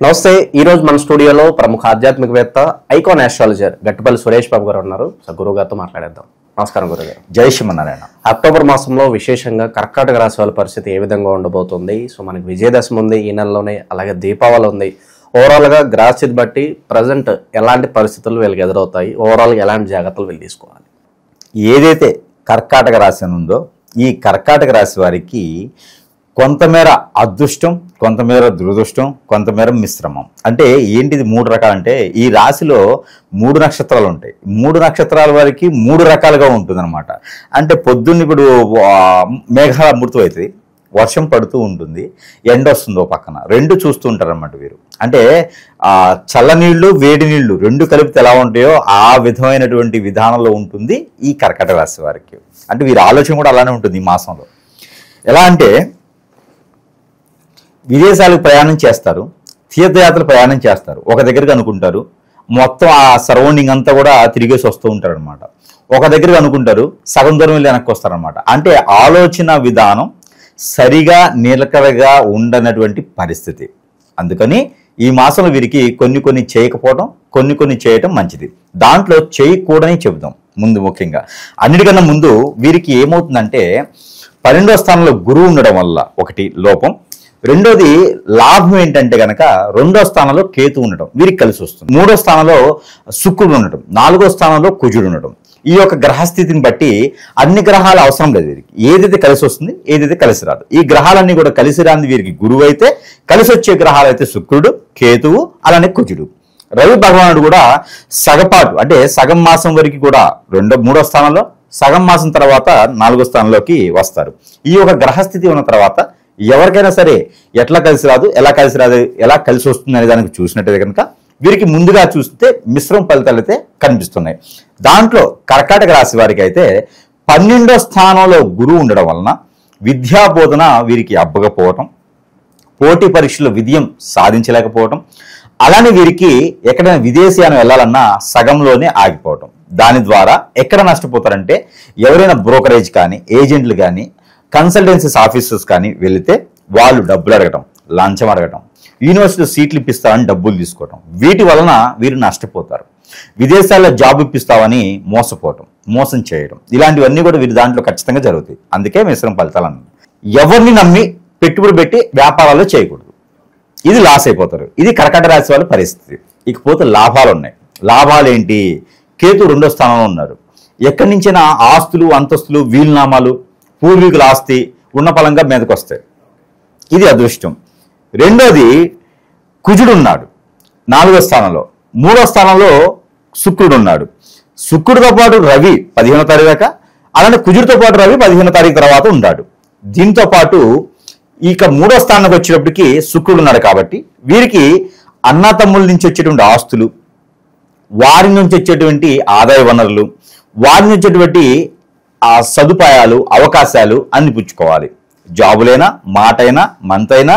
నమస్తే. ఈ రోజు మన స్టూడియోలో ప్రముఖ ఆధ్యాత్మికవేత్త ఐకాన్ ఆస్ట్రాలజర్ గట్టుపల్లి సురేష్ బాబు గారు ఉన్నారు. సో గురువు గారితో మాట్లాడేద్దాం. నమస్కారం గురుగారు. జై శ్రీమన్నారాయణ. అక్టోబర్ మాసంలో విశేషంగా కర్కాటక రాశి వాళ్ళ పరిస్థితి ఏ విధంగా ఉండబోతుంది? సో మనకి విజయదశమి ఉంది ఈ నెలలోనే, అలాగే దీపావళి ఉంది. ఓవరాల్ గా గ్రహస్థితి బట్టి ప్రజెంట్ ఎలాంటి పరిస్థితులు వీళ్ళకి ఎదురవుతాయి, ఓవరాల్ గా ఎలాంటి జాగ్రత్తలు వీళ్ళు తీసుకోవాలి? ఏదైతే కర్కాటక రాశి ఉందో ఈ కర్కాటక రాశి వారికి కొంతమేర అదృష్టం, కొంతమేర దురదృష్టం, కొంతమేర మిశ్రమం. అంటే ఏంటిది? 3 రకాలంటే ఈ రాశిలో 3 నక్షత్రాలు ఉంటాయి. 3 నక్షత్రాల వారికి 3 రకాలుగా ఉంటుందన్నమాట. అంటే పొద్దున్న ఇప్పుడు మేఘాల అమృతం అవుతుంది, వర్షం పడుతూ ఉంటుంది, ఎండ వస్తుందో పక్కన, రెండు చూస్తూ ఉంటారు అన్నమాట వీరు. అంటే చల్లనీళ్ళు వేడి నీళ్లు రెండు కలిపితే ఎలా ఉంటాయో ఆ విధమైనటువంటి విధానంలో ఉంటుంది ఈ కర్కాటక రాశి వారికి. అంటే వీరి ఆలోచన కూడా అలానే ఉంటుంది ఈ మాసంలో. ఎలా అంటే విదేశాలకు ప్రయాణం చేస్తారు, తీర్థయాత్రలు ప్రయాణం చేస్తారు, ఒక దగ్గరికి అనుకుంటారు, మొత్తం ఆ సరౌండింగ్ అంతా కూడా తిరిగేసి వస్తూ ఉంటారు అనమాట. ఒక దగ్గరికి అనుకుంటారు, సగం దూరం వెళ్ళి వెనక్కి వస్తారనమాట. అంటే ఆలోచన విధానం సరిగా నిలకడగా ఉండనటువంటి పరిస్థితి. అందుకని ఈ మాసంలో వీరికి కొన్ని చేయకపోవడం, కొన్ని చేయటం మంచిది. దాంట్లో చేయకూడని చెబుదాం ముందు. ముఖ్యంగా అన్నిటికన్నా ముందు వీరికి ఏమవుతుందంటే 12వ స్థానంలో గురువు ఉండడం వల్ల ఒకటి లోపం, రెండోది లాభం ఏంటంటే కనుక 2వ స్థానంలో కేతు ఉండటం వీరికి కలిసి వస్తుంది, 3వ స్థానంలో శుక్రుడు ఉండటం, 4వ స్థానంలో కుజుడు ఉండటం. ఈ యొక్క గ్రహస్థితిని బట్టి అన్ని గ్రహాలు అవసరం లేదు వీరికి. ఏదైతే కలిసి వస్తుంది, ఏదైతే కలిసి రాదు. ఈ గ్రహాలన్నీ కూడా కలిసి రాని వీరికి గురువు అయితే, కలిసి వచ్చే గ్రహాలు అయితే శుక్రుడు, కేతువు, అలానే కుజుడు. రవి భగవానుడు కూడా సగపాటు అంటే సగం మాసం వరకు కూడా 3వ స్థానంలో, సగం మాసం తర్వాత 4వ స్థానంలోకి వస్తారు. ఈ యొక్క గ్రహస్థితి ఉన్న తర్వాత ఎవరికైనా సరే ఎట్లా కలిసి రాదు, ఎలా కలిసి రాదు, ఎలా కలిసి వస్తుంది అనే దానికి చూసినట్టయితే కనుక వీరికి ముందుగా చూస్తే మిశ్రమ ఫలితాలు అయితే కనిపిస్తున్నాయి. దాంట్లో కర్కాటక రాశి వారికి అయితే 12వ స్థానంలో గురువు ఉండడం వలన విద్యా బోధన వీరికి అబ్బకపోవటం, పోటీ పరీక్షల్లో విజయం సాధించలేకపోవటం, అలానే వీరికి ఎక్కడైనా విదేశీయానం వెళ్ళాలన్నా సగంలోనే ఆగిపోవటం. దాని ద్వారా ఎక్కడ నష్టపోతారంటే ఎవరైనా బ్రోకరేజ్ కానీ, ఏజెంట్లు కానీ, కన్సల్టెన్సీస్ ఆఫీసర్స్ కానీ వెళితే వాళ్ళు డబ్బులు అడగటం, లంచం అడగటం, యూనివర్సిటీలో సీట్లు ఇప్పిస్తామని డబ్బులు తీసుకోవటం, వీటి వలన వీరు నష్టపోతారు. విదేశాల్లో జాబ్ ఇప్పిస్తామని మోసపోవటం, మోసం చేయడం, ఇలాంటివన్నీ కూడా వీరి దాంట్లో ఖచ్చితంగా జరుగుతాయి. అందుకే మిశ్రమ ఫలితాలు అన్నది. ఎవరిని నమ్మి పెట్టుబడి పెట్టి వ్యాపారాల్లో చేయకూడదు, ఇది లాస్ అయిపోతారు. ఇది కర్కాటక రాశి వాళ్ళ పరిస్థితి. ఇకపోతే లాభాలు ఉన్నాయి. లాభాలు ఏంటి? కేతు 2వ స్థానంలో ఉన్నారు. ఎక్కడి నుంచైనా ఆస్తులు, అంతస్తులు, వీలునామాలు, పూర్వీకుల ఆస్తి ఉన్న పలంగా మీదకి వస్తాయి, ఇది అదృష్టం. రెండోది కుజుడు ఉన్నాడు 4వ స్థానంలో, 3వ స్థానంలో శుక్రుడు ఉన్నాడు. శుక్రుడితో పాటు రవి 15వ తారీఖు దాకా, అలానే కుజుడితో పాటు రవి 15వ తారీఖు తర్వాత ఉన్నాడు. దీంతో పాటు ఇక 3వ స్థానానికి వచ్చేటప్పటికి శుక్రుడు ఉన్నాడు. కాబట్టి వీరికి అన్నతమ్ముల నుంచి వచ్చేటువంటి ఆస్తులు, వారి నుంచి వచ్చేటువంటి ఆదాయ వనరులు, వారి నుంచి వచ్చేటువంటి ఆ సదుపాయాలు, అవకాశాలు అన్ని పుచ్చుకోవాలి. జాబులైనా, మాటైనా, మంతైనా,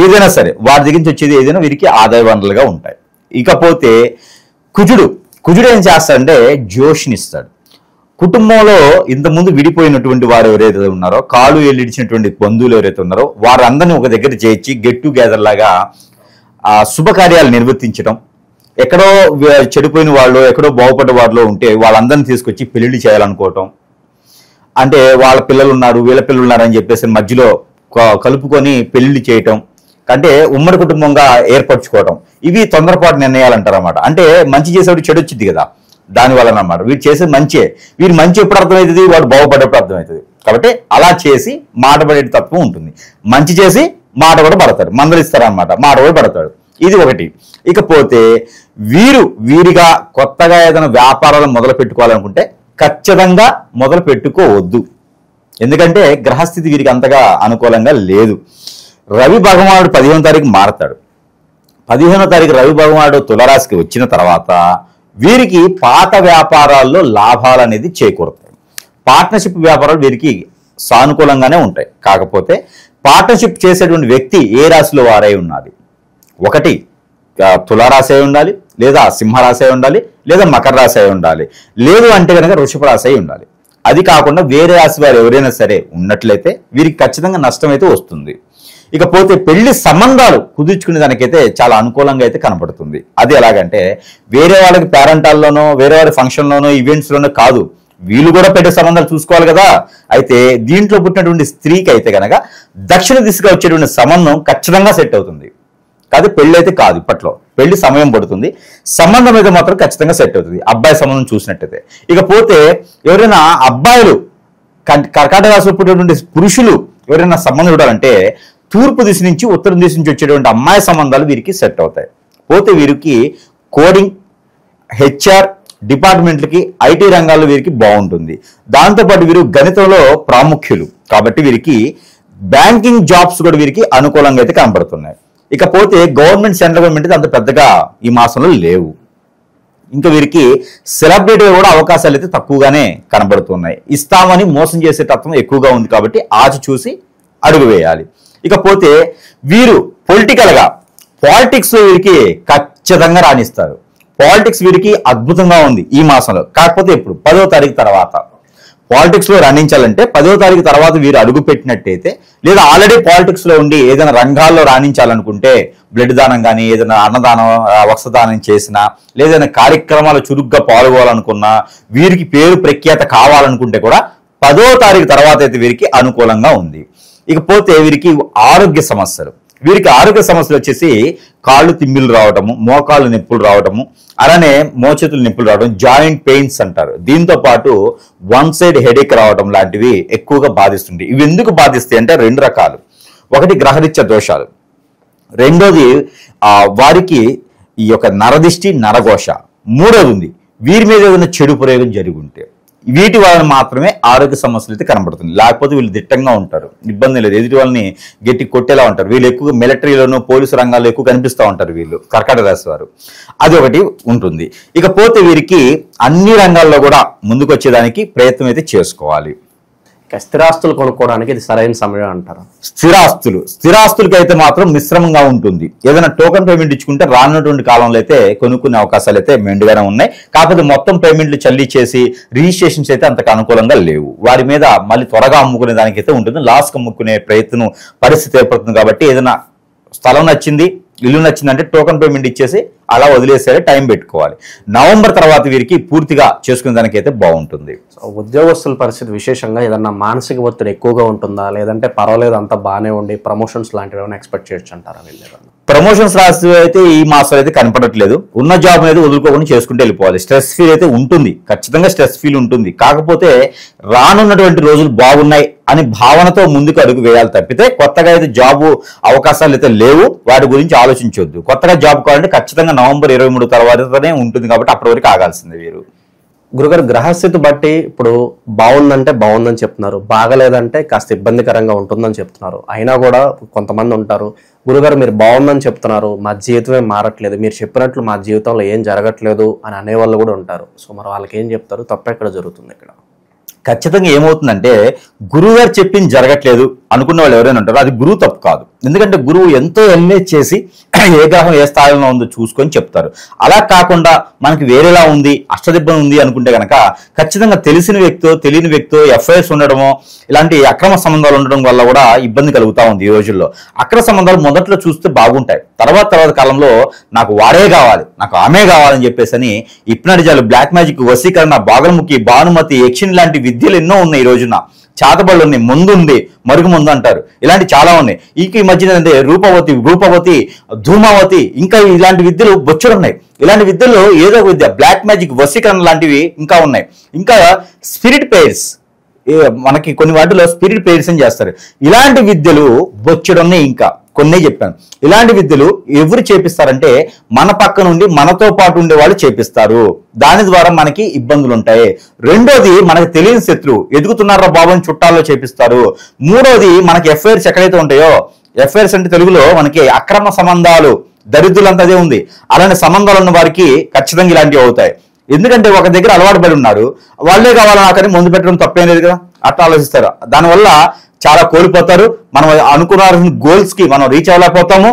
ఏదైనా సరే వారి దగ్గర నుంచి వచ్చేది ఏదైనా వీరికి ఆదాయ వనరులుగా ఉంటాయి. ఇకపోతే కుజుడు ఏం చేస్తాడంటే జోష్నిస్తాడు. కుటుంబంలో ఇంతకుముందు విడిపోయినటువంటి వారు ఎవరైతే ఉన్నారో, కాలు ఎల్లిడిచినటువంటి బంధువులు ఎవరైతే ఉన్నారో వారందరినీ ఒక దగ్గర చేర్చి గెట్ టుగెదర్ లాగా శుభకార్యాలు నిర్వర్తించడం, ఎక్కడో చెడిపోయిన వాళ్ళు, ఎక్కడో బాగుపడ్డ వారిలో ఉంటే వాళ్ళందరినీ తీసుకొచ్చి పెళ్లిళ్ళు చేయాలనుకోవటం, అంటే వాళ్ళ పిల్లలు ఉన్నారు, వీళ్ళ పిల్లలు ఉన్నారు అని చెప్పేసి మధ్యలో కలుపుకొని పెళ్లిళ్ళు చేయటం, అంటే ఉమ్మడి కుటుంబంగా ఏర్పరచుకోవటం, ఇవి తొందరపాటు నిర్ణయాలు అంటారు అన్నమాట. అంటే మంచి చేసేవాడు చెడు వచ్చింది కదా, దానివల్ల అన్నమాట. వీరు చేసేది మంచే, వీరు మంచి ఎప్పుడు అర్థమవుతుంది, వాడు బాగుపడేప్పుడు అర్థమవుతుంది. కాబట్టి అలా చేసి మాట పడే తత్వం ఉంటుంది. మంచి చేసి మాట కూడా పడతాడు, మందలిస్తారనమాట, మాట కూడా పడతాడు. ఇది ఒకటి. ఇకపోతే వీరిగా కొత్తగా ఏదైనా వ్యాపారాలు మొదలు పెట్టుకోవాలనుకుంటే ఖచ్చితంగా మొదలు పెట్టుకోవద్దు. ఎందుకంటే గ్రహస్థితి వీరికి అంతగా అనుకూలంగా లేదు. రవి భగవానుడు 15వ తారీఖు మారతాడు. 15వ తారీఖు రవి భగవానుడు తులారాశికి వచ్చిన తర్వాత వీరికి పాత వ్యాపారాల్లో లాభాలు అనేది చేకూరుతాయి. పార్ట్నర్షిప్ వ్యాపారాలు వీరికి సానుకూలంగానే ఉంటాయి. కాకపోతే పార్ట్నర్షిప్ చేసేటువంటి వ్యక్తి ఏ రాశిలో వారై ఉన్నది? ఒకటి తులారాశి అయి ఉండాలి, లేదా సింహరాశి అయి ఉండాలి, లేదా మకర రాశి అయి ఉండాలి, లేదు అంటే కనుక వృషభ రాశి అయి ఉండాలి. అది కాకుండా వేరే రాశి వారు ఎవరైనా సరే ఉన్నట్లయితే వీరికి ఖచ్చితంగా నష్టం అయితే వస్తుంది. ఇకపోతే పెళ్లి సంబంధాలు కుదుర్చుకునే దానికైతే చాలా అనుకూలంగా అయితే కనపడుతుంది. అది ఎలాగంటే వేరే వాళ్ళకి పేరెంటాల్లోనో వేరే వాళ్ళ ఫంక్షన్లోనో ఈవెంట్స్లోనో కాదు, వీళ్ళు కూడా పెట్టే సంబంధాలు చూసుకోవాలి కదా. అయితే దీంట్లో పుట్టినటువంటి స్త్రీకి అయితే కనుక దక్షిణ దిశగా వచ్చేటువంటి సంబంధం ఖచ్చితంగా సెట్ అవుతుంది. కాదు పెళ్లి అయితే కాదు, ఇప్పట్లో పెళ్లి సమయం పడుతుంది, సంబంధం అయితే మాత్రం ఖచ్చితంగా సెట్ అవుతుంది అబ్బాయి సంబంధం చూసినట్టయితే. ఇకపోతే ఎవరైనా అబ్బాయిలు కర్కాటక రాశిలో పుట్టినటువంటి పురుషులు ఎవరైనా సంబంధం చూడాలంటే తూర్పు దిశ నుంచి ఉత్తరం దిశ నుంచి వచ్చేటువంటి అమ్మాయి సంబంధాలు వీరికి సెట్ అవుతాయి. పోతే వీరికి కోడింగ్, హెచ్ఆర్ డిపార్ట్మెంట్లకి, ఐటీ రంగాల్లో వీరికి బాగుంటుంది. దాంతోపాటు వీరు గణితంలో ప్రాముఖ్యులు కాబట్టి వీరికి బ్యాంకింగ్ జాబ్స్ కూడా వీరికి అనుకూలంగా అయితే కనబడుతున్నాయి. ఇకపోతే గవర్నమెంట్, సెంట్రల్ గవర్నమెంట్ అంత పెద్దగా ఈ మాసంలో లేవు. ఇంకా వీరికి సెలబ్రిటీగా కూడా అవకాశాలు అయితే తక్కువగానే కనబడుతున్నాయి. ఇస్తామని మోసం చేసే తత్వం ఎక్కువగా ఉంది కాబట్టి ఆచి చూసి అడుగు వేయాలి. ఇకపోతే వీరు పొలిటికల్గా పాలిటిక్స్ వీరికి ఖచ్చితంగా రాణిస్తారు. పాలిటిక్స్ వీరికి అద్భుతంగా ఉంది ఈ మాసంలో. కాకపోతే ఇప్పుడు 10వ తారీఖు తర్వాత పాలిటిక్స్ లో రాణించాలంటే 10వ తారీఖు తర్వాత వీరు అడుగు పెట్టినట్టయితే, లేదా ఆల్రెడీ పాలిటిక్స్ లో ఉండి ఏదైనా రంగాల్లో రాణించాలనుకుంటే బ్లడ్ దానం కానీ ఏదైనా అన్నదానం, వస్త్రదానం చేసినా, లేదైనా కార్యక్రమాలు చురుగ్గా పాల్గొనాలనుకున్నా, వీరికి పేరు ప్రఖ్యాత కావాలనుకుంటే కూడా 10వ తారీఖు తర్వాత అయితే వీరికి అనుకూలంగా ఉంది. ఇకపోతే వీరికి ఆరోగ్య సమస్యలు, వీరికి ఆరోగ్య సమస్యలు వచ్చేసి కాళ్ళు తిమ్మిలు రావటము, మోకాళ్ళు నొప్పులు రావటము, అలానే మోచేతులు నొప్పులు రావడం, జాయింట్ పెయిన్స్ అంటారు. దీంతో పాటు వన్ సైడ్ హెడేక్ రావడం లాంటివి ఎక్కువగా బాధిస్తుంది. ఇవి ఎందుకు బాధిస్తాయి అంటే 2 రకాలు. ఒకటి గ్రహరీత్యా దోషాలు, రెండోది వారికి ఈ యొక్క నరదిష్టి, నరఘోష, మూడోది ఉంది వీరి మీద ఏదైనా చెడు ప్రయోగం జరిగి ఉంటే. వీటి వలన మాత్రమే ఆరోగ్య సమస్యలు అయితే కనబడుతుంది. లేకపోతే వీళ్ళు దిట్టంగా ఉంటారు, ఇబ్బంది లేదు, ఎదుటి వాళ్ళని గట్టి కొట్టేలా ఉంటారు. వీళ్ళు ఎక్కువగా మిలిటరీలోనూ పోలీసు రంగాల్లో ఎక్కువ కనిపిస్తూ ఉంటారు వీళ్ళు కర్కాటక రాశి వారు. అది ఒకటి ఉంటుంది. ఇకపోతే వీరికి అన్ని రంగాల్లో కూడా ముందుకు వచ్చేదానికి ప్రయత్నం అయితే చేసుకోవాలి. స్థిరాస్తులు కొనుక్కోవడానికి ఇది సరైన సమయం అంటారు. స్థిరాస్తులకి అయితే మాత్రం మిశ్రమంగా ఉంటుంది. ఏదైనా టోకన్ పేమెంట్ ఇచ్చుకుంటే రానున్నటువంటి కాలంలో అయితే కొనుక్కునే అవకాశాలు అయితే మెండుగానే ఉన్నాయి. కాకపోతే మొత్తం పేమెంట్లు చెల్లించేసి రిజిస్ట్రేషన్స్ అయితే అంతకు అనుకూలంగా లేవు. వారి మీద మళ్ళీ త్వరగా అమ్ముకునే దానికైతే ఉంటుంది, లాస్కి అమ్ముకునే ప్రయత్నం పరిస్థితి ఏర్పడుతుంది. కాబట్టి ఏదైనా స్థలం నచ్చింది, ఇల్లు నచ్చిందంటే టోకన్ పేమెంట్ ఇచ్చేసి అలా వదిలేసేయాలి, టైం పెట్టుకోవాలి. నవంబర్ తర్వాత వీరికి పూర్తిగా చేసుకునే దానికైతే బాగుంటుంది. ఉద్యోగస్తుల పరిస్థితి విశేషంగా ఏదన్నా మానసిక ఒత్తిడి ఎక్కువగా ఉంటుందా, లేదంటే పర్వాలేదు అంతా బాగానే ఉండి ప్రమోషన్స్ లాంటివి ఏమైనా ఎక్స్పెక్ట్ చేయొచ్చు అంటారా? ప్రమోషన్స్ రాసి అయితే ఈ మాసం అయితే కనపడట్లేదు. ఉన్న జాబ్ అనేది వదులుకోకుండా చేసుకుంటూ వెళ్ళిపోవాలి. స్ట్రెస్ ఫీల్ అయితే ఉంటుంది, ఖచ్చితంగా స్ట్రెస్ ఫీల్ ఉంటుంది. కాకపోతే రానున్నటువంటి రోజులు బాగున్నాయి అని భావనతో ముందుకు అడుగు వేయాలి తప్పితే కొత్తగా అయితే జాబు అవకాశాలు అయితే లేవు, వాటి గురించి ఆలోచించొద్దు. కొత్తగా జాబ్ కావాలంటే ఖచ్చితంగా నవంబర్ 23 తర్వాతనే ఉంటుంది కాబట్టి అప్పటి వరకు ఆగాల్సిందే వీరు. గురుగారు, గ్రహస్థితి బట్టి ఇప్పుడు బాగుందంటే బాగుందని చెప్తున్నారు, బాగలేదంటే కాస్త ఇబ్బందికరంగా ఉంటుందని చెప్తున్నారు. అయినా కూడా కొంతమంది ఉంటారు, గురుగారు మీరు బాగుందని చెప్తున్నారు, మా జీవితమే మారట్లేదు, మీరు చెప్పినట్లు మా జీవితంలో ఏం జరగట్లేదు అని అనేవాళ్ళు కూడా ఉంటారు. సో మరి వాళ్ళకి ఏం చెప్తారు? తప్ప ఎక్కడ జరుగుతుంది? ఇక్కడ ఖచ్చితంగా ఏమవుతుందంటే గురువు గారు చెప్పింది జరగట్లేదు అనుకున్న వాళ్ళు ఎవరైనా ఉంటారో అది గురువు తప్పు కాదు. ఎందుకంటే గురువు ఎంతో ఎంఏజ్ చేసి ఏ గ్రహం ఏ స్థాయిలో ఉందో చూసుకొని చెప్తారు. అలా కాకుండా మనకి వేరేలా ఉంది, అష్టదిబ్బం ఉంది అనుకుంటే కనుక ఖచ్చితంగా తెలిసిన వ్యక్తో తెలియని వ్యక్తో ఎఫ్ఐఆర్స్ ఉండడమో ఇలాంటి అక్రమ సంబంధాలు ఉండడం వల్ల కూడా ఇబ్బంది కలుగుతూ ఉంది ఈ రోజుల్లో. అక్రమ సంబంధాలు మొదట్లో చూస్తే బాగుంటాయి, తర్వాత కాలంలో నాకు వాడే కావాలి, నాకు ఆమె కావాలని చెప్పేసి అని హిప్నటిజాలు, బ్లాక్ మ్యాజిక్, వశీకరణ, బాగలముఖి, భానుమతి, యక్షిని లాంటి విద్యలు ఎన్నో ఉన్నాయి ఈ రోజున. చాతబళ్ళు ఉన్నాయి, ముందు ఉంది, మరుగు ముందు అంటారు, ఇలాంటి చాలా ఉన్నాయి. ఈ మధ్యన అంటే రూపవతి, ధూమావతి, ఇంకా ఇలాంటి విద్యలు బొచ్చుడున్నాయి. ఇలాంటి విద్యల్లో ఏదో ఒక విద్య, బ్లాక్ మ్యాజిక్, వశీకరణ లాంటివి ఇంకా ఉన్నాయి. ఇంకా స్పిరిట్ పేర్స్, మనకి కొన్ని వాటిలో స్పిరిట్ పేర్స్ అని చేస్తారు. ఇలాంటి విద్యలు బొచ్చుడున్నాయి, ఇంకా కొన్నే చెప్పాను. ఇలాంటి విద్యలు ఎవరు చేపిస్తారంటే మన పక్క నుండి మనతో పాటు ఉండే వాళ్ళు చేపిస్తారు. దాని ద్వారా మనకి ఇబ్బందులు ఉంటాయి. రెండోది మనకి తెలియని శత్రువు ఎదుగుతున్నారా బాబు అని చుట్టాల్లో చేపిస్తారు. మూడోది మనకి ఎఫ్ఐఆర్స్ ఎక్కడైతే ఉంటాయో, ఎఫ్ఐఆర్స్ అంటే తెలుగులో మనకి అక్రమ సంబంధాలు, దరిద్రులంతా అదే ఉంది. అలాంటి సంబంధాలు ఉన్న వారికి ఖచ్చితంగా ఇలాంటివి అవుతాయి. ఎందుకంటే ఒక దగ్గర అలవాటు పడి ఉన్నారు, వాళ్ళే కావాలని నాకని ముందు పెట్టడం తప్పేం లేదు కదా, అట్లా ఆలోచిస్తారు. దానివల్ల చాలా కోల్పోతారు. మనం అనుకున్న గోల్స్ కి మనం రీచ్ అవ్వలేకపోతాము.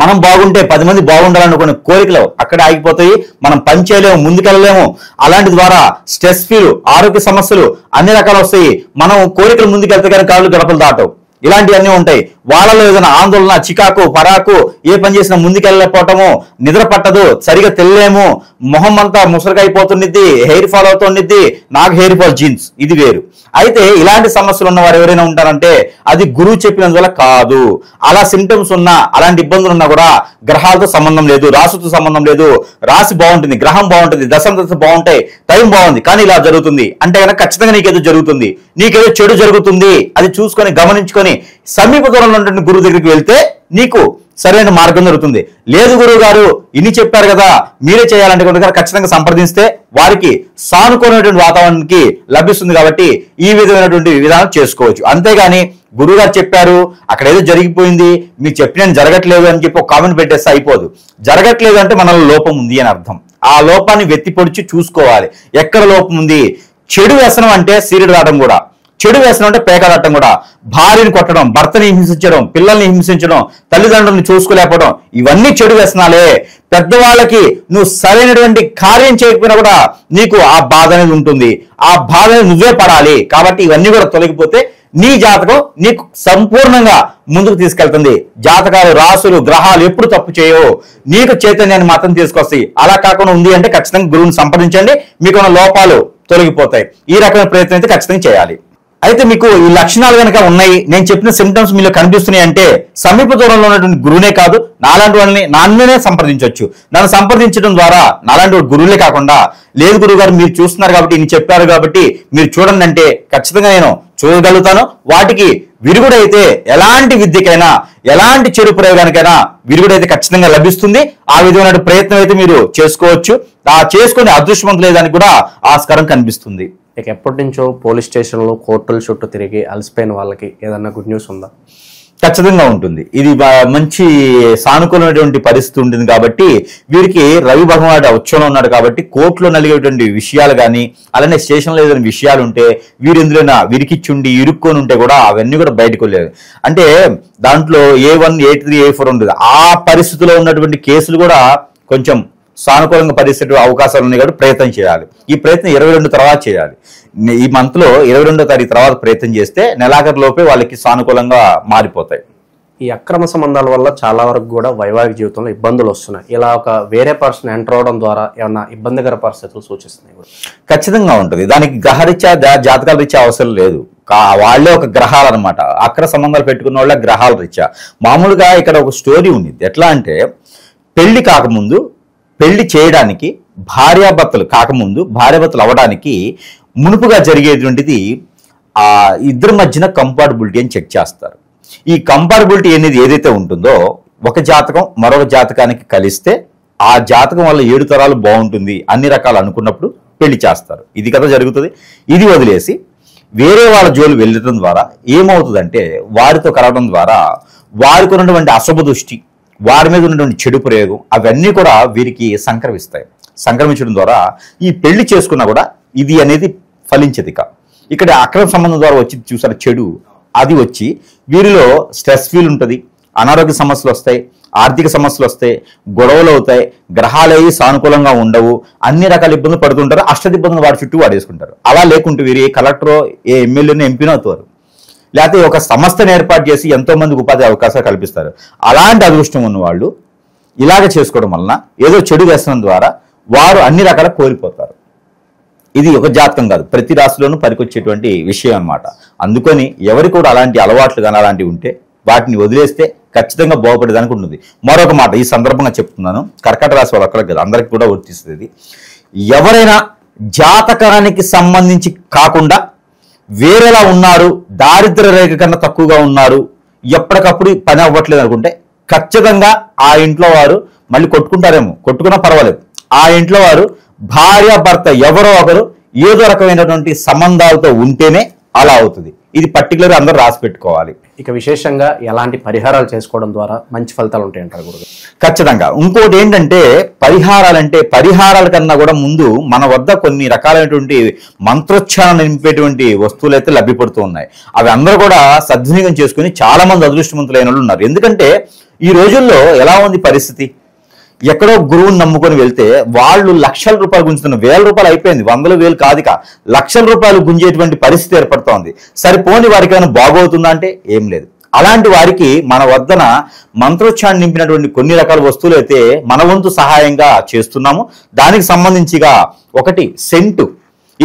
మనం బాగుంటే 10 మంది బాగుండాలనుకునే కోరికలు అక్కడే ఆగిపోతాయి. మనం పని చేయలేము, ముందుకెళ్ళలేము. అలాంటి ద్వారా స్ట్రెస్ ఫీల్, ఆరోగ్య సమస్యలు అన్ని రకాలు వస్తాయి. మనం కోరికలు ముందుకెళ్తే కానీ కాళ్ళు గడపలు దాటవు. ఇలాంటివన్నీ ఉంటాయి. వాళ్ళలో ఏదైనా ఆందోళన, చికాకు, పరాకు, ఏ పని చేసినా ముందుకెళ్ళలేకపోవటము, నిద్ర పట్టదు, సరిగా తెలియలేము, మొహం అంతా ముసలిగా అయిపోతుండిద్ది, హెయిర్ ఫాల్ అవుతుండిద్ది. నాకు హెయిర్ ఫాల్ జీన్స్, ఇది వేరు. అయితే ఇలాంటి సమస్యలు ఉన్న వారు ఎవరైనా ఉంటారంటే అది గురువు చెప్పినందువల్ల కాదు. అలా సింటమ్స్ ఉన్నా, అలాంటి ఇబ్బందులు ఉన్నా కూడా గ్రహాలతో సంబంధం లేదు, రాశితో సంబంధం లేదు. రాశి బాగుంటుంది, గ్రహం బాగుంటుంది, దశ బాగుంటాయి, టైం బాగుంది, కానీ ఇలా జరుగుతుంది అంటే కనుక ఖచ్చితంగా నీకేదో జరుగుతుంది, నీకేదో చెడు జరుగుతుంది. అది చూసుకొని గమనించుకొని సమీప దూరంలో ఉన్నటువంటి గురువు దగ్గరికి వెళ్తే నీకు సరైన మార్గం దొరుకుతుంది. లేదు గురువు గారు ఇన్ని చెప్పారు కదా మీరే చేయాలంటే కనుక ఖచ్చితంగా సంప్రదిస్తే వారికి సానుకూలమైనటువంటి వాతావరణానికి లభిస్తుంది. కాబట్టి ఈ విధమైనటువంటి విధానం చేసుకోవచ్చు. అంతేగాని గురువు గారు చెప్పారు, అక్కడ ఏదో జరిగిపోయింది, మీకు చెప్పిన జరగట్లేదు అని చెప్పి ఒక కామెంట్ పెట్టేస్తే అయిపోదు. జరగట్లేదు అంటే మనలో లోపం ఉంది అని అర్థం. ఆ లోపాన్ని వెత్తి పొడిచి చూసుకోవాలి, ఎక్కడ లోపం ఉంది. చెడు వ్యసనం అంటే సీరియడ్ రావడం కూడా, చెడు వ్యసనం అంటే పేకలాడటం కూడా, భార్యని కొట్టడం, భర్తని హింసించడం, పిల్లల్ని హింసించడం, తల్లిదండ్రులను చూసుకోలేకపోవడం, ఇవన్నీ చెడు వ్యసనాలే. పెద్దవాళ్ళకి నువ్వు సరైనటువంటి కార్యం చేయకపోయినా కూడా నీకు ఆ బాధ అనేది ఉంటుంది. ఆ బాధని నువ్వే పడాలి. కాబట్టి ఇవన్నీ కూడా తొలగిపోతే నీ జాతకం నీకు సంపూర్ణంగా ముందుకు తీసుకెళ్తుంది. జాతకాలు, రాసులు, గ్రహాలు ఎప్పుడు తప్పు చేయవు, నీకు చైతన్యాన్ని మాత్రం తీసుకొస్తాయి. అలా కాకుండా ఉంది అంటే ఖచ్చితంగా గురువుని సంప్రదించండి, మీకున్న లోపాలు తొలగిపోతాయి. ఈ రకమైన ప్రయత్నం అయితే ఖచ్చితంగా చేయాలి. అయితే మీకు ఈ లక్షణాలు కనుక ఉన్నాయి, నేను చెప్పిన సిమ్టమ్స్ మీలో కనిపిస్తున్నాయి అంటే సమీప దూరంలో ఉన్నటువంటి గురువునే కాదు, నాలాంటి వాళ్ళని నన్నునే సంప్రదించవచ్చు. నన్ను సంప్రదించడం ద్వారా నాలాంటి గురువులే కాకుండా, లేదు గురువు గారు మీరు చూస్తున్నారు కాబట్టి ఇన్ని చెప్పారు కాబట్టి మీరు చూడండి అంటే ఖచ్చితంగా నేను చూడగలుగుతాను. వాటికి విరుగుడైతే ఎలాంటి విద్యకైనా, ఎలాంటి చెడు ప్రయోగానికైనా విరుగుడైతే ఖచ్చితంగా లభిస్తుంది. ఆ విధమైన ప్రయత్నం అయితే మీరు చేసుకోవచ్చు. ఆ చేసుకునే అదృష్టవంతులు లేదానికి కూడా ఆస్కారం కనిపిస్తుంది. ఇక ఎప్పటి నుంచో పోలీస్ స్టేషన్లో, కోర్టుల చుట్టూ తిరిగి అలసిపోయిన వాళ్ళకి ఏదన్నా గుడ్ న్యూస్ ఉందా? ఖచ్చితంగా ఉంటుంది. ఇది మంచి సానుకూలమైనటువంటి పరిస్థితి ఉంటుంది. కాబట్టి వీరికి రవి భగవానుడు ఉత్సవంలో ఉన్నాడు కాబట్టి కోర్టులో నలిగేటువంటి విషయాలు కానీ, అలానే స్టేషన్లో ఏదైనా విషయాలు ఉంటే వీరు ఎందులోనా విరికిచ్చుండి ఇరుక్కొని ఉంటే కూడా అవన్నీ కూడా బయటకు వెళ్ళేది. అంటే దాంట్లో A1, A3, A4 ఉంటుంది. ఆ పరిస్థితిలో ఉన్నటువంటి కేసులు కూడా కొంచెం సానుకూలంగా పరిస్థితి అవకాశాలు ఉన్నాయి కాబట్టి ప్రయత్నం చేయాలి. ఈ ప్రయత్నం 22 తర్వాత చేయాలి. ఈ మంత్లో 22వ తారీఖు తర్వాత ప్రయత్నం చేస్తే నెలాఖరు లోపే వాళ్ళకి సానుకూలంగా మారిపోతాయి. ఈ అక్రమ సంబంధాల వల్ల చాలా వరకు కూడా వైవాహిక జీవితంలో ఇబ్బందులు వస్తున్నాయి. ఇలా ఒక వేరే పర్సన్ ఎంటర్ అవడం ద్వారా ఏమన్నా ఇబ్బందికర పరిస్థితులు సూచిస్తున్నాయి? ఖచ్చితంగా ఉంటుంది. దానికి గ్రహరీత్యా, జాతకాల రీత్యా అవసరం లేదు. వాళ్ళే ఒక గ్రహాలు అనమాట. అక్రమ సంబంధాలు పెట్టుకున్న వాళ్ళ గ్రహాల రీత్యా. మామూలుగా ఇక్కడ ఒక స్టోరీ ఉంది. ఎట్లా అంటే పెళ్లి కాకముందు, పెళ్లి చేయడానికి భార్యాభర్తలు కాకముందు, భార్యాభర్తలు అవ్వడానికి మునుపుగా జరిగేటువంటిది ఆ ఇద్దరి మధ్యన కంపాటబిలిటీ అని చెక్ చేస్తారు. ఈ కంపాటబిలిటీ అనేది ఏదైతే ఉంటుందో ఒక జాతకం మరొక జాతకానికి కలిస్తే ఆ జాతకం వల్ల 7 తరాలు బాగుంటుంది అన్ని రకాలు అనుకున్నప్పుడు పెళ్లి చేస్తారు. ఇది కదా జరుగుతుంది. ఇది వదిలేసి వేరే వాళ్ళ జోలు వెళ్ళడం ద్వారా ఏమవుతుందంటే వారితో కలవడం ద్వారా వారికి ఉన్నటువంటి అశుభ దృష్టి, వారి మీద ఉన్నటువంటి చెడు ప్రయోగం అవన్నీ కూడా వీరికి సంక్రమిస్తాయి. సంక్రమించడం ద్వారా ఈ పెళ్లి చేసుకున్నా కూడా ఇది అనేది ఫలించదు. ఇక్కడ అక్రమ సంబంధం ద్వారా వచ్చి చూసారు చెడు, అది వచ్చి వీరిలో స్ట్రెస్ ఫీల్ ఉంటుంది, అనారోగ్య సమస్యలు వస్తాయి, ఆర్థిక సమస్యలు వస్తాయి, గొడవలు అవుతాయి, గ్రహాలయ్యి సానుకూలంగా ఉండవు, అన్ని రకాల ఇబ్బందులు పడుతుంటారు. ఇబ్బందులు వాడి చుట్టూ వాడేసుకుంటారు. అలా లేకుంటే వీరు ఏ కలెక్టరో, ఏ ఎమ్మెల్యేనో, ఎంపీనో అవుతారు. లేకపోతే ఒక సంస్థను ఏర్పాటు చేసి ఎంతో మందికి ఉపాధి అవకాశాలు కల్పిస్తారు. అలాంటి అదృష్టం ఉన్న వాళ్ళు ఇలాగ చేసుకోవడం వలన ఏదో చెడు వ్యసనం ద్వారా వారు అన్ని రకాల కోల్పోతారు. ఇది ఒక జాతకం కాదు, ప్రతి రాశిలోనూ పనికొచ్చేటువంటి విషయం అన్నమాట. అందుకని ఎవరికి కూడా అలాంటి అలవాట్లు కానీ అలాంటివి ఉంటే వాటిని వదిలేస్తే ఖచ్చితంగా బాగుపడేదానికి ఉంటుంది. మరొక మాట ఈ సందర్భంగా చెప్తున్నాను, కర్కాటక రాశి వాళ్ళు అక్కడ కదా, అందరికి కూడా వర్తిస్తుంది. ఎవరైనా జాతకానికి సంబంధించి కాకుండా వేరేలా ఉన్నారు, దారిద్ర్య రేఖ కన్నా తక్కువగా ఉన్నారు, ఎప్పటికప్పుడు పని అవ్వట్లేదు అనుకుంటే ఖచ్చితంగా ఆ ఇంట్లో వారు మళ్ళీ కొట్టుకుంటారేమో, కొట్టుకున్నా పర్వాలేదు, ఆ ఇంట్లో వారు భార్య భర్త ఎవరో ఒకరు ఏదో రకమైనటువంటి సంబంధాలతో ఉంటేనే అలా అవుతుంది. ఇది పర్టికులర్గా అందరూ రాసి పెట్టుకోవాలి. ఇక విశేషంగా ఎలాంటి పరిహారాలు చేసుకోవడం ద్వారా మంచి ఫలితాలు ఉంటాయంటారు గురుగారు? ఖచ్చితంగా. ఇంకోటి ఏంటంటే పరిహారాలంటే పరిహారాల కన్నా కూడా ముందు మన వద్ద కొన్ని రకాలైనటువంటి మంత్రోచ్చారణ నింపేటువంటి వస్తువులు అయితే లభ్యపడుతూ ఉన్నాయి. అవి అందరూ కూడా సద్వినియోగం చేసుకుని చాలా మంది అదృష్టవంతులైన వాళ్ళు ఉన్నారు. ఎందుకంటే ఈ రోజుల్లో ఎలా ఉంది పరిస్థితి, ఎక్కడో గురువుని నమ్ముకొని వెళ్తే వాళ్ళు లక్షల రూపాయలు గుంజుతున్న, వేల రూపాయలు అయిపోయింది, వందలు వేలు కాదుక లక్షల రూపాయలు గుంజేటువంటి పరిస్థితి ఏర్పడుతోంది. సరిపోని వారికి ఏమైనా బాగవుతుందా అంటే ఏం లేదు. అలాంటి వారికి మన వద్దన మంత్రోచ్చారణ నింపినటువంటి కొన్ని రకాల వస్తువులు అయితే మన వంతు సహాయంగా చేస్తున్నాము. దానికి సంబంధించిగా ఒకటి సెంటు,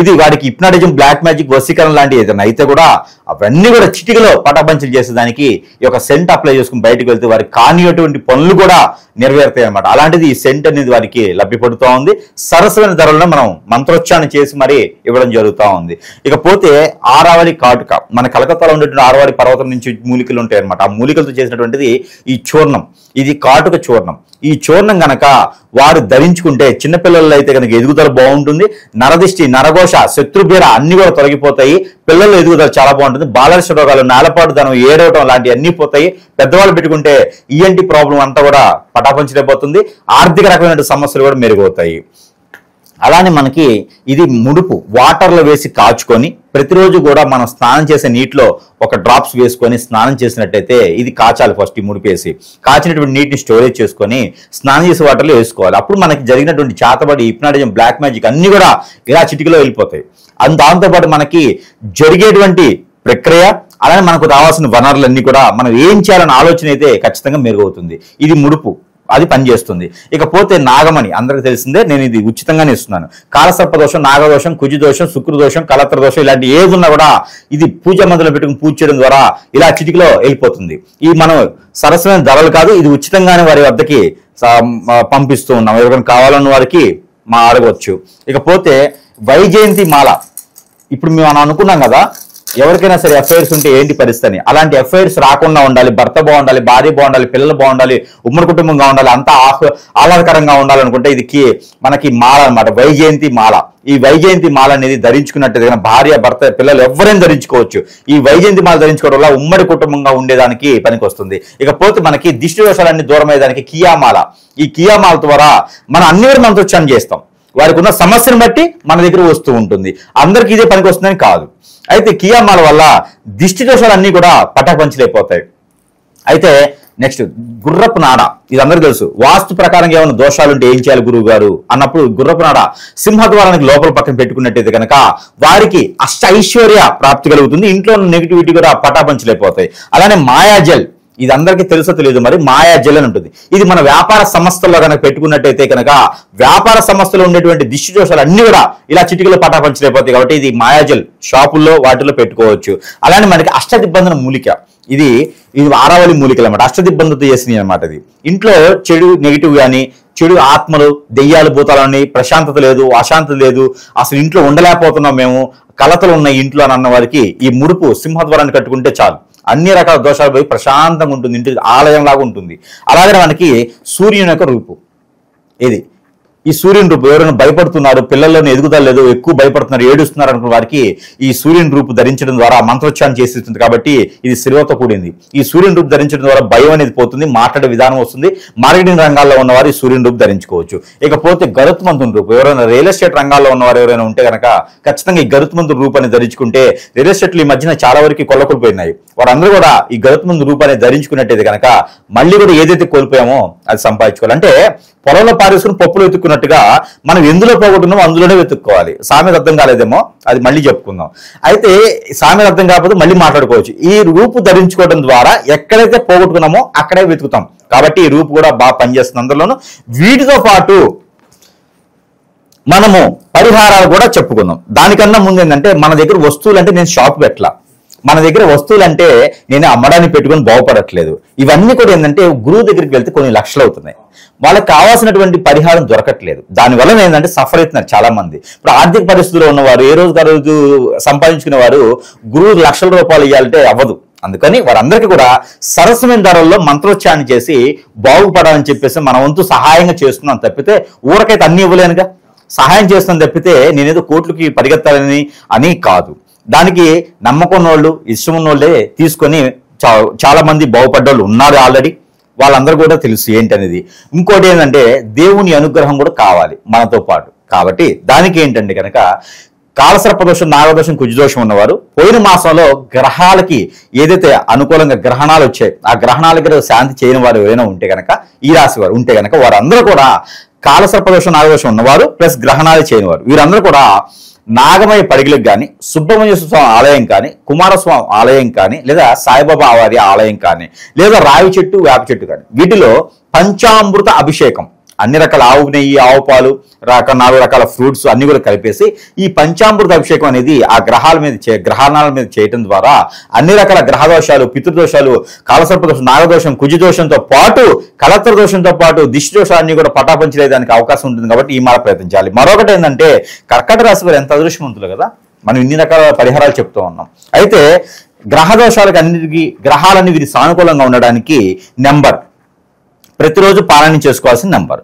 ఇది వాడికి హిప్నాటిజం, బ్లాక్ మ్యాజిక్, వశీకరణ లాంటి ఏదైనా అయితే కూడా అవన్నీ కూడా చిటికలో పటాపంచలు చేసేదానికి ఈ యొక్క సెంట్ అప్లై చేసుకుని బయటకు వెళ్తే వారికి కానిటువంటి పనులు కూడా నెరవేరుతాయి అన్నమాట. అలాంటిది ఈ సెంట్ అనేది వారికి లభ్యపడుతూ ఉంది. సరసమైన ధరలను మనం మంత్రోచ్చారణ చేసి మరీ ఇవ్వడం జరుగుతూ ఉంది. ఇకపోతే ఆరావళి కాటుక, మన కలకత్తాలో ఉండేటువంటి ఆరావళి పర్వతం నుంచి మూలికలు ఉంటాయి అనమాట. ఆ మూలికలతో చేసినటువంటిది ఈ చూర్ణం, ఇది కాటుక చూర్ణం. ఈ చూర్ణం గనక వారు ధరించుకుంటే చిన్నపిల్లల్లో అయితే కనుక ఎదుగుదల బాగుంటుంది. నరదిష్టి, నరఘోష, శత్రుబీర అన్ని కూడా తొలగిపోతాయి. పిల్లల ఎదుగుదల చాలా బాగుంటుంది. బాలర్ష రోగాలు, నేలపాటు ధనం, ఏడవటం లాంటివి అన్ని పోతాయి. పెద్దవాళ్ళు పెట్టుకుంటే ఈఎన్టీ ప్రాబ్లం అంతా కూడా పటాపంచలేకపోతుంది. ఆర్థిక రకమైన సమస్యలు కూడా మెరుగవుతాయి. అలానే మనకి ఇది ముడుపు వాటర్లో వేసి కాచుకొని ప్రతిరోజు కూడా మనం స్నానం చేసే నీటిలో ఒక డ్రాప్స్ వేసుకొని స్నానం చేసినట్టయితే ఇది కాచాలి. ఫస్ట్ ఈ ముడుపు వేసి కాచినటువంటి నీటిని స్టోరేజ్ చేసుకొని స్నానం చేసే వాటర్లో వేసుకోవాలి. అప్పుడు మనకి జరిగినటువంటి చేతబడి, హిప్నాటిజం, బ్లాక్ మ్యాజిక్ అన్ని కూడా ఇలా చిటికలో వెళ్ళిపోతాయి. దాంతోపాటు మనకి జరిగేటువంటి ప్రక్రియ, అలానే మనకు రావాల్సిన వనరులన్నీ కూడా మనం ఏం చేయాలన్న ఆలోచన అయితే ఖచ్చితంగా మెరుగవుతుంది. ఇది ముడుపు, అది పనిచేస్తుంది. ఇకపోతే నాగమణి, అందరికీ తెలిసిందే, నేను ఇది ఉచితంగానే ఇస్తున్నాను. కాలసర్పదోషం, నాగదోషం, కుజదోషం, శుక్రదోషం, కలత్ర దోషం ఇలాంటి ఏది ఉన్నా కూడా ఇది పూజ మందులో పెట్టుకుని పూజ చేయడం ద్వారా ఇలా చిటికలో వెళ్ళిపోతుంది. ఈ మనం సరసమైన ధరలు కాదు, ఇది ఉచితంగానే వారి వద్దకి పంపిస్తూ ఉన్నాం. ఎవరికైనా కావాలన్న వారికి మా అడగవచ్చు. ఇకపోతే వైజయంతి మాల, ఇప్పుడు మనం అనుకున్నాం కదా ఎవరికైనా సరే ఎఫ్ఐఆర్స్ ఉంటే ఏంటి పరిస్థితి అని. అలాంటి ఎఫ్ఐఆర్స్ రాకుండా ఉండాలి, భర్త బాగుండాలి, భార్య బాగుండాలి, పిల్లలు బాగుండాలి, ఉమ్మడి కుటుంబంగా ఉండాలి, అంతా ఆహ్లాదకరంగా ఉండాలనుకుంటే ఇది మనకి మాల అనమాట, వైజయంతి మాల. ఈ వైజయంతి మాల అనేది ధరించుకున్నట్టు భార్య, భర్త, పిల్లలు ఎవరైనా ధరించుకోవచ్చు. ఈ వైజయంతి మాల ధరించుకోవడం వల్ల ఉమ్మడి కుటుంబంగా ఉండేదానికి పనికి వస్తుంది. ఇకపోతే మనకి దిష్టి దోషాలన్నీ దూరం అయ్యేదానికి కియామాల, ఈ కియామాల ద్వారా మనం అన్ని వరకు మంత్రోచ్చారణ చేస్తాం. వారికి ఉన్న సమస్యను బట్టి మన దగ్గర వస్తూ ఉంటుంది. అందరికీ ఇదే పనికి వస్తుందని కాదు. అయితే కియామాల వల్ల దిష్టి దోషాలన్నీ కూడా పటాపంచలైపోతాయి. అయితే నెక్స్ట్ గుర్రపు నాడ, ఇది అందరికీ తెలుసు. వాస్తు ప్రకారంగా ఏమైనా దోషాలు ఉంటే ఏం చేయాలి గురువు గారు అన్నప్పుడు గుర్రపు నాడ సింహద్వారానికి లోపల పక్కన పెట్టుకున్నట్టయితే కనుక వారికి అష్ట ఐశ్వర్య ప్రాప్తి కలుగుతుంది. ఇంట్లో నెగిటివిటీ కూడా పటాపంచలైపోతాయి. అలానే మాయాజల్, ఇది అందరికీ తెలుసో తెలియదు మరి, మాయాజల్ అని ఉంటుంది. ఇది మన వ్యాపార సంస్థల్లో కనుక పెట్టుకున్నట్టయితే కనుక వ్యాపార సంస్థలో ఉండేటువంటి దిష్టి దోషాలు అన్ని కూడా ఇలా చిటికలో పటాపంచలైపోతాయి. కాబట్టి ఇది మాయాజల్ షాపుల్లో వాటిలో పెట్టుకోవచ్చు. అలానే మనకి అష్టదిబ్బంధన మూలిక, ఇది ఆరావళి మూలికలు అన్నమాట. అష్టదిబ్బంధతో చేసినవి అనమాట. ఇది ఇంట్లో చెడు నెగిటివ్ కానీ, చెడు ఆత్మలు, దెయ్యాలు, భూతాలని, ప్రశాంతత లేదు, అశాంతత లేదు, అసలు ఇంట్లో ఉండలేకపోతున్నాం మేము, కలతలు ఉన్నాయి ఇంట్లో అని అన్న వారికి ఈ ముడుపు సింహద్వారాన్ని కట్టుకుంటే చాలు, అన్ని రకాల దోషాలు పోయి ప్రశాంతంగా ఉంటుంది, ఇంటి ఆలయం లాగా ఉంటుంది. అలాగే మనకి సూర్యుని యొక్క రూపు, ఇది ఈ సూర్యుని రూపు. ఎవరైనా భయపడుతున్నారు, పిల్లల్లోనే ఎదుగుదల లేదు, ఎక్కువ భయపడుతున్నారు, ఏడుస్తున్నారు అనుకున్న వారికి ఈ సూర్యుని రూపు ధరించడం ద్వారా మంత్రోచ్చారణ చేస్తుంది. కాబట్టి ఇది శిలువతో కూడింది. ఈ సూర్యుని రూపు ధరించడం ద్వారా భయం అనేది పోతుంది, మాట్లాడే విధానం వస్తుంది. మార్కెటింగ్ రంగాల్లో ఉన్నవారు ఈ సూర్యుని రూపు ధరించుకోవచ్చు. ఇకపోతే గరుత్మంతుని రూపు, ఎవరైనా రియల్ ఎస్టేట్ రంగాల్లో ఉన్నవారు ఎవరైనా ఉంటే కనుక ఖచ్చితంగా ఈ గరుత్మంతుని రూపాన్ని ధరించుకుంటే, రియల్ ఎస్టేట్లు ఈ మధ్యన చాలా వరకు కొల్లకొల్పోయినాయి, వారందరూ కూడా ఈ గరుత్మంతు రూపాన్ని ధరించుకున్నట్టయితే కనుక మళ్ళీ కూడా ఏదైతే కోల్పోయామో అది సంపాదించుకోవాలి. అంటే పొలంలో పారేసుకుని పప్పులు వెతుక్కున్నట్టుగా మనం ఎందులో పోగొట్టున్నామో అందులోనే వెతుక్కోవాలి. సామెత అర్థం కాలేదేమో, అది మళ్ళీ చెప్పుకుందాం. అయితే సామెత అర్థం కాకపోతే మళ్ళీ మాట్లాడుకోవచ్చు. ఈ రూపు ధరించుకోవడం ద్వారా ఎక్కడైతే పోగొట్టుకున్నామో అక్కడే వెతుకుతాం. కాబట్టి ఈ రూపు కూడా బాగా పనిచేస్తుంది. అందులోనూ వీటితో పాటు మనము పరిహారాలు కూడా చెప్పుకుందాం. దానికన్నా ముందు ఏంటంటే మన దగ్గర వస్తువులు అంటే నేను షాప్ పెట్టలా, మన దగ్గర వస్తువులు అంటే నేను అమ్మడానికి పెట్టుకొని బాగుపడట్లేదు. ఇవన్నీ కూడా ఏంటంటే గురువు దగ్గరికి వెళ్తే కొన్ని లక్షలు అవుతున్నాయి, వాళ్ళకి కావాల్సినటువంటి పరిహారం దొరకట్లేదు. దానివల్ల ఏంటంటే సఫర్ అవుతున్నారు చాలా మంది. ఇప్పుడు ఆర్థిక పరిస్థితుల్లో ఉన్నవారు, ఏ రోజు రోజు సంపాదించుకునే వారు గురువు లక్షల రూపాయలు ఇవ్వాలంటే అవ్వదు. అందుకని వారందరికీ కూడా సరసమైన ధరల్లో మంత్రోచ్చారణ చేసి బాగుపడాలని చెప్పేసి మన వంతు సహాయంగా చేస్తున్నాం తప్పితే ఊరకైతే అన్ని ఇవ్వలేనుగా. సహాయం చేస్తున్నాను తప్పితే నేనేదో కోట్లకి పరిగెత్తాలని అని కాదు. దానికి నమ్మకం వాళ్ళు, ఇష్టం ఉన్నోళ్ళే తీసుకొని చాలా మంది బాగుపడ్డ వాళ్ళు ఉన్నారు ఆల్రెడీ. వాళ్ళందరూ కూడా తెలుసు ఏంటనేది. ఇంకోటి ఏంటంటే దేవుని అనుగ్రహం కూడా కావాలి మనతో పాటు. కాబట్టి దానికి ఏంటంటే కనుక కాలసర్పదోషం, నాగదోషం, కుజదోషం ఉన్నవారు పోయిన మాసంలో గ్రహాలకి ఏదైతే అనుకూలంగా గ్రహణాలు వచ్చాయి ఆ గ్రహణాలకి శాంతి చేయని వారు ఎవరైనా ఉంటే కనుక, ఈ రాశి వారు ఉంటే కనుక వారందరూ కూడా కాలసర్పదోషం, నాగదోషం ఉన్నవారు ప్లస్ గ్రహణాలు చేయని వారు వీరందరూ కూడా నాగమయ పడిగలకు కానీ, సుబ్రహ్మణ్య స్వామి ఆలయం కానీ, కుమారస్వామి ఆలయం కానీ, లేదా సాయిబాబా వారి ఆలయం కానీ, లేదా రావి చెట్టు, వేప చెట్టు కానీ వీటిలో పంచామృత అభిషేకం అన్ని రకాల ఆవు నెయ్యి, ఆవు పాలు, 4 రకాల ఫ్రూట్స్ అన్ని కూడా కలిపేసి ఈ పంచామృత అభిషేకం అనేది ఆ గ్రహాల మీద చేయటం ద్వారా అన్ని రకాల గ్రహదోషాలు, పితృదోషాలు, కాలసర్పదోషం, నాగదోషం, కుజదోషంతో పాటు కలత్ర దోషంతో పాటు దిష్టి దోషాలన్నీ కూడా పటాపంచలేదానికి అవకాశం ఉంటుంది. కాబట్టి ఈ మాల ప్రయత్నించాలి. మరొకటి ఏంటంటే కర్కాటక రాశి వారు ఎంత అదృష్టవంతులు కదా, మనం ఇన్ని రకాల పరిహారాలు చెప్తూ ఉన్నాం. అయితే గ్రహదోషాలకు అన్నిటికీ గ్రహాలన్నీ వీరి సానుకూలంగా ఉండడానికి నెంబర్ ప్రతిరోజు పారాయణ చేసుకోవాల్సిన నంబర్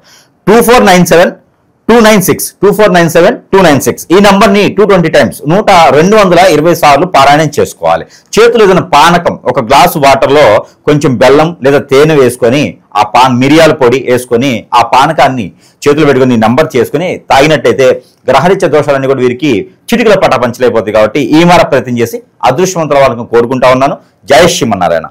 2497-296 2497-296. ఈ నంబర్ని 220 టైమ్స్ 220 సార్లు పారాయణం చేసుకోవాలి. చేతులు ఏదైనా పానకం, ఒక గ్లాసు వాటర్లో కొంచెం బెల్లం లేదా తేనె వేసుకొని ఆ మిరియాల పొడి వేసుకొని ఆ పానకాన్ని చేతులు పెట్టుకుని నంబర్ చేసుకుని తాగినట్టయితే గ్రహరీత్య దోషాలన్నీ కూడా వీరికి చిటికల పటాపంచలైపోతాయి. కాబట్టి ఈ మార ప్రయత్నం చేసి అదృష్టవంతుల వాళ్ళని కోరుకుంటా ఉన్నాను. జై శ్రీమన్నారాయణ.